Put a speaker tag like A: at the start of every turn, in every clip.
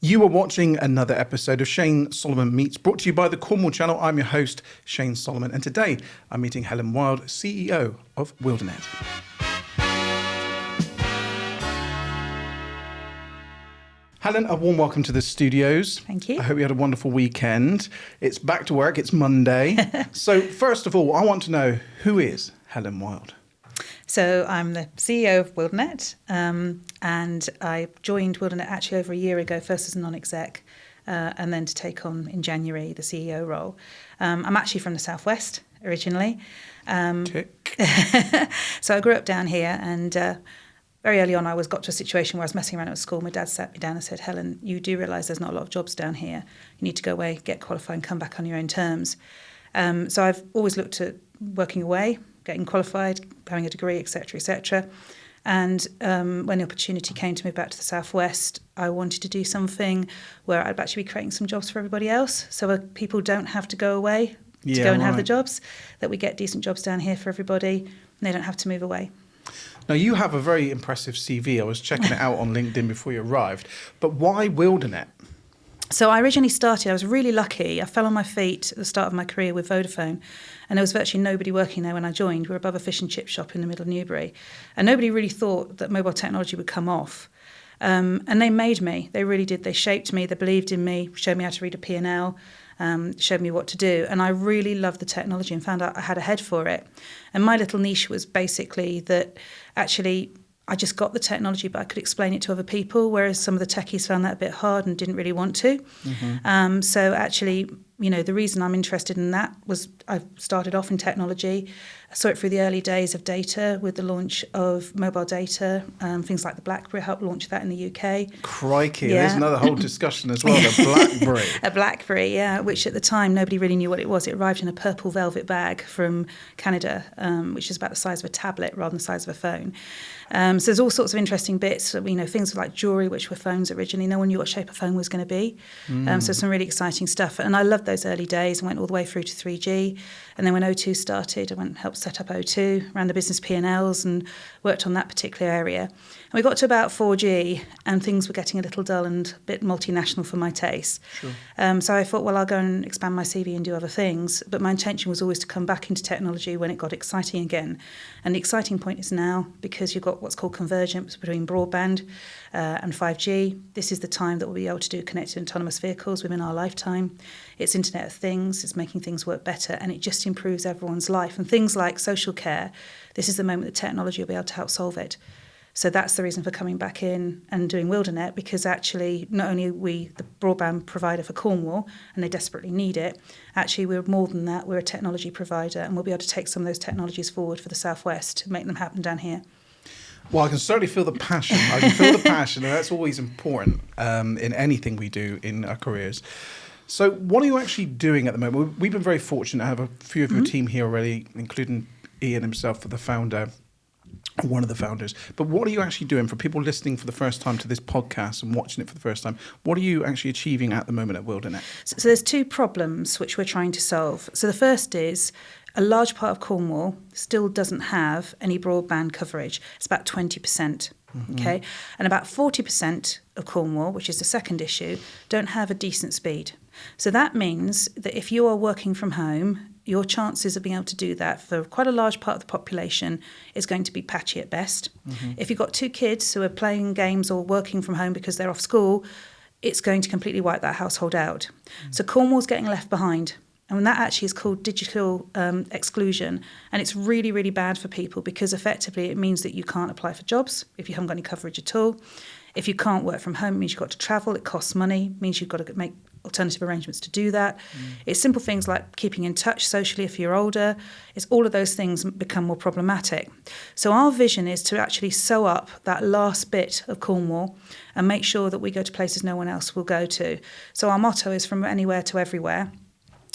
A: You are watching another episode of Shane Solomon Meets, brought to you by the Cornwall Channel. I'm your host, Shane Solomon, and today I'm meeting Helen Wylde, CEO of Wildanet. Helen, a warm welcome to the studios.
B: Thank you.
A: I hope you had a wonderful weekend. It's back to work, it's Monday. So first of all, I want to know, who is Helen Wylde?
B: So I'm the CEO of Wildanet, and I joined Wildanet actually over a year ago, first as a non-exec, and then to take on in January the CEO role. I'm actually from the Southwest originally.
A: Tick.
B: So I grew up down here, and very early on I got to a situation where I was messing around at school. My dad sat me down and said, "Helen, you do realise there's not a lot of jobs down here. You need to go away, get qualified and come back on your own terms." So I've always looked at working away, getting qualified, having a degree, etc., etc. And when the opportunity came to move back to the Southwest, I wanted to do something where I'd actually be creating some jobs for everybody else, so that people don't have to go away to go and have the jobs, that we get decent jobs down here for everybody, and they don't have to move away.
A: Now, you have a very impressive CV. I was checking it out on LinkedIn before you arrived. But why Wildanet?
B: So I originally started, I was really lucky. I fell on my feet at the start of my career with Vodafone, and there was virtually nobody working there when I joined. We were above a fish and chip shop in the middle of Newbury, and nobody really thought that mobile technology would come off. And they made me. They really did. They shaped me. They believed in me, showed me how to read a P&L, showed me what to do. And I really loved the technology and found out I had a head for it. And my little niche was basically that actually I just got the technology, but I could explain it to other people, whereas some of the techies found that a bit hard and didn't really want to. Mm-hmm. So actually, you know, the reason I'm interested in that was I started off in technology. I saw it through the early days of data with the launch of mobile data, things like the BlackBerry. I helped launch that in the UK.
A: Crikey, yeah. There's another whole discussion as well, the BlackBerry.
B: A BlackBerry, yeah, which at the time nobody really knew what it was. It arrived in a purple velvet bag from Canada, which is about the size of a tablet rather than the size of a phone. So there's all sorts of interesting bits, you know, things like jewellery, which were phones originally. No one knew what shape a phone was going to be. So some really exciting stuff. And I loved those early days and went all the way through to 3G. And then when O2 started, I went and helped set up O2, ran the business P&Ls and worked on that particular area. And we got to about 4G and things were getting a little dull and a bit multinational for my taste. Sure. So I thought, well, I'll go and expand my CV and do other things. But my intention was always to come back into technology when it got exciting again. And the exciting point is now, because you've got what's called convergence between broadband and 5G, this is the time that we'll be able to do connected autonomous vehicles within our lifetime. It's Internet of Things, it's making things work better, and it just improves everyone's life. And things like social care, this is the moment that technology will be able to help solve it. So that's the reason for coming back in and doing Wildanet, because actually not only are we the broadband provider for Cornwall, and they desperately need it, actually we're more than that, we're a technology provider, and we'll be able to take some of those technologies forward for the Southwest to make them happen down here.
A: Well, I can certainly feel the passion. I can feel the passion, and that's always important in anything we do in our careers. So what are you actually doing at the moment? We've been very fortunate to have a few of your team here already, including Ian himself, the founder, one of the founders. But what are you actually doing for people listening for the first time to this podcast and watching it for the first time? What are you actually achieving at the moment at Wildanet?
B: So there's two problems which we're trying to solve. So the first is a large part of Cornwall still doesn't have any broadband coverage. It's about 20%, okay? And about 40% of Cornwall, which is the second issue, don't have a decent speed. So that means that if you are working from home, your chances of being able to do that for quite a large part of the population is going to be patchy at best. If you've got two kids who are playing games or working from home because they're off school, it's going to completely wipe that household out. So Cornwall's getting left behind. And that actually is called digital exclusion. And it's really, really bad for people because effectively it means that you can't apply for jobs if you haven't got any coverage at all. If you can't work from home, it means you've got to travel. It costs money. It means you've got to make alternative arrangements to do that. It's simple things like keeping in touch socially if you're older. It's all of those things become more problematic. So our vision is to actually sew up that last bit of Cornwall and make sure that we go to places no one else will go to. So our motto is from anywhere to everywhere.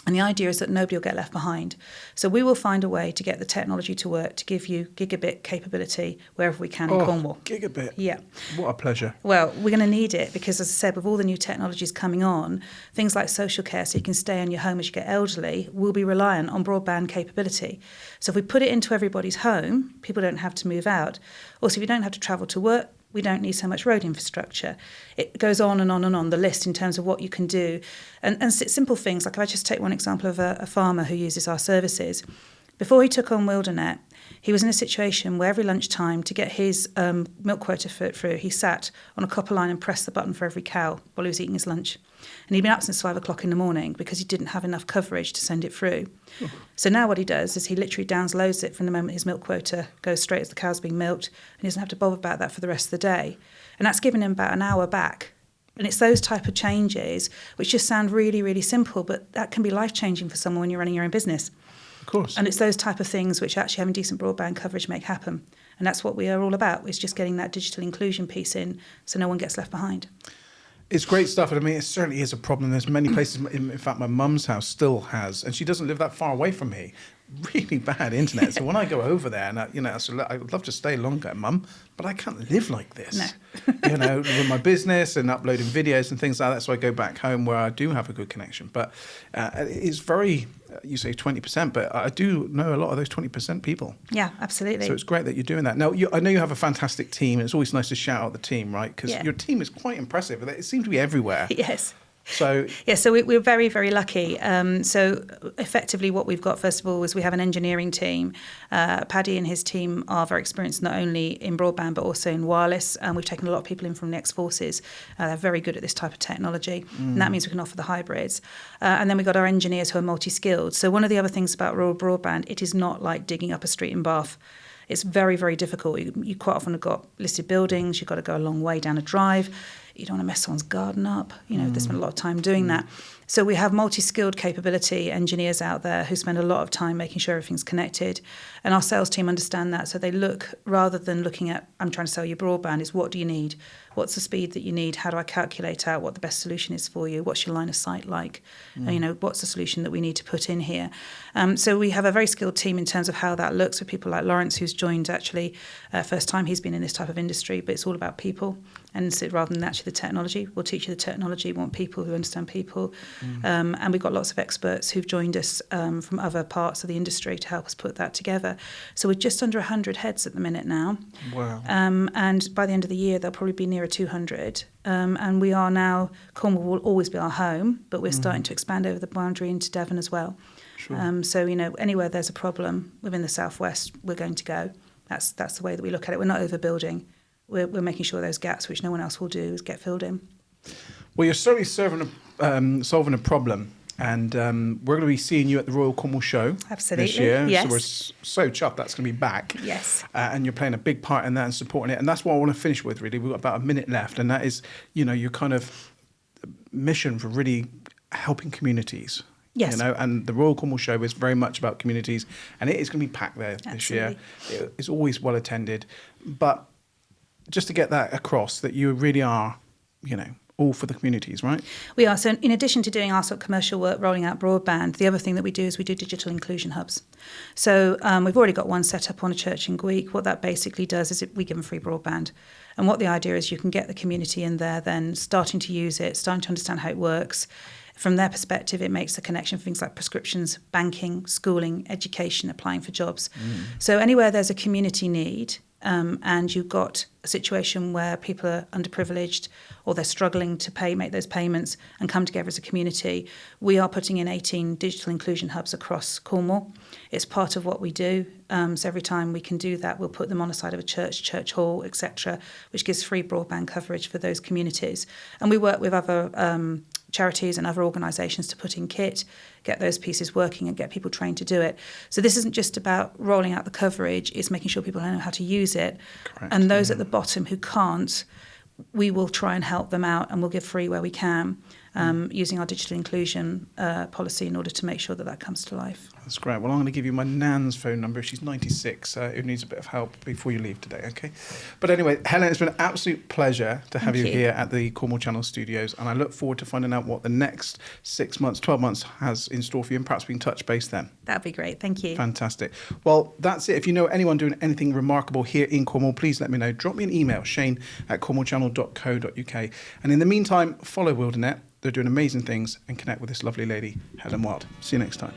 B: And the idea is that nobody will get left behind. So we will find a way to get the technology to work to give you gigabit capability wherever we can in Cornwall.
A: Gigabit.
B: Yeah.
A: What a pleasure.
B: Well, we're going to need it because, as I said, with all the new technologies coming on, things like social care, so you can stay in your home as you get elderly, will be reliant on broadband capability. So if we put it into everybody's home, people don't have to move out. Also, if you don't have to travel to work, we don't need so much road infrastructure. It goes on and on and on the list in terms of what you can do. And simple things, like if I just take one example of a farmer who uses our services. Before he took on Wildanet, he was in a situation where every lunchtime, to get his milk quota through, he sat on a copper line and pressed the button for every cow while he was eating his lunch. And he'd been up since 5 o'clock in the morning because he didn't have enough coverage to send it through. Oh. So now what he does is he literally downloads it from the moment his milk quota goes straight as the cow's being milked, and he doesn't have to bother about that for the rest of the day. And that's given him about an hour back. And it's those type of changes which just sound really, really simple, but that can be life-changing for someone when you're running your own business.
A: Of course.
B: And it's those type of things which actually having decent broadband coverage make happen. And that's what we are all about, is just getting that digital inclusion piece in so no one gets left behind.
A: It's great stuff. And I mean, it certainly is a problem. There's many places, in fact, my mum's house still has, and she doesn't live that far away from me, really bad internet. So when I go over there, and I would love to stay longer, Mum, but I can't live like this. No. With my business and uploading videos and things like that. So I go back home where I do have a good connection. But it's very, you say 20%, but I do know a lot of those 20% people.
B: Yeah, absolutely.
A: So it's great that you're doing that. Now, I know you have a fantastic team, and it's always nice to shout out the team, right? Because your team is quite impressive. It seems to be everywhere.
B: Yes.
A: So
B: we're very, very lucky. So effectively what we've got, first of all, is we have an engineering team. Paddy and his team are very experienced not only in broadband but also in wireless. We've taken a lot of people in from the ex-forces. They're very good at this type of technology, and that means we can offer the hybrids. And then we've got our engineers who are multi-skilled. So one of the other things about rural broadband, it is not like digging up a street in Bath. It's very, very difficult. You quite often have got listed buildings. You've got to go a long way down a drive. You don't want to mess someone's garden up. They spend a lot of time doing that. So we have multi-skilled capability engineers out there who spend a lot of time making sure everything's connected. And our sales team understand that. So they look, rather than looking at, I'm trying to sell you broadband, is what do you need? What's the speed that you need? How do I calculate out what the best solution is for you? What's your line of sight like? And, what's the solution that we need to put in here? So we have a very skilled team in terms of how that looks, with people like Lawrence, who's joined actually first time he's been in this type of industry, but it's all about people. And so rather than actually the technology, we'll teach you the technology. We want people who understand people. And we've got lots of experts who've joined us from other parts of the industry to help us put that together. So we're just under 100 heads at the minute now.
A: Wow.
B: And by the end of the year, there'll probably be nearer 200. And we are now, Cornwall will always be our home, but we're starting to expand over the boundary into Devon as well.
A: Sure.
B: So, anywhere there's a problem within the southwest, we're going to go. That's the way that we look at it. We're not overbuilding. We're making sure those gaps, which no one else will do, is get filled in.
A: Well, you're certainly solving a problem, and we're going to be seeing you at the Royal Cornwall Show this year.
B: Yes.
A: So we're so chuffed that's going to be back.
B: Yes.
A: And you're playing a big part in that and supporting it. And that's what I want to finish with, really. We've got about a minute left, and that is, your kind of mission for really helping communities.
B: Yes.
A: And the Royal Cornwall Show is very much about communities, and it is going to be packed there this year. It's always well attended. But just to get that across, that you really are, all for the communities, right?
B: We are. So in addition to doing our sort of commercial work, rolling out broadband, the other thing that we do is we do digital inclusion hubs. So we've already got one set up on a church in Gweek. What that basically does is we give them free broadband. And what the idea is, you can get the community in there then starting to use it, starting to understand how it works. From their perspective, it makes the connection for things like prescriptions, banking, schooling, education, applying for jobs. So anywhere there's a community need, and you've got a situation where people are underprivileged or they're struggling to make those payments and come together as a community, we are putting in 18 digital inclusion hubs across Cornwall. It's part of what we do. So every time we can do that, we'll put them on the side of a church hall, etc., which gives free broadband coverage for those communities. And we work with other charities and other organisations to put in kit, get those pieces working and get people trained to do it. So this isn't just about rolling out the coverage, it's making sure people know how to use it.
A: Correct.
B: And those at the bottom who can't, we will try and help them out, and we'll give free where we can, using our digital inclusion policy in order to make sure that comes to life.
A: That's great. Well, I'm going to give you my nan's phone number. She's 96, who needs a bit of help before you leave today, okay? But anyway, Helen, it's been an absolute pleasure to have you here at the Cornwall Channel studios, and I look forward to finding out what the next 6 months, 12 months has in store for you, and perhaps we can touch base then.
B: That'd be great. Thank you.
A: Fantastic. Well, that's it. If you know anyone doing anything remarkable here in Cornwall, please let me know. Drop me an email, shane@cornwallchannel.co.uk. And in the meantime, follow Wildanet. They're doing amazing things, and connect with this lovely lady, Helen Wylde. See you next time.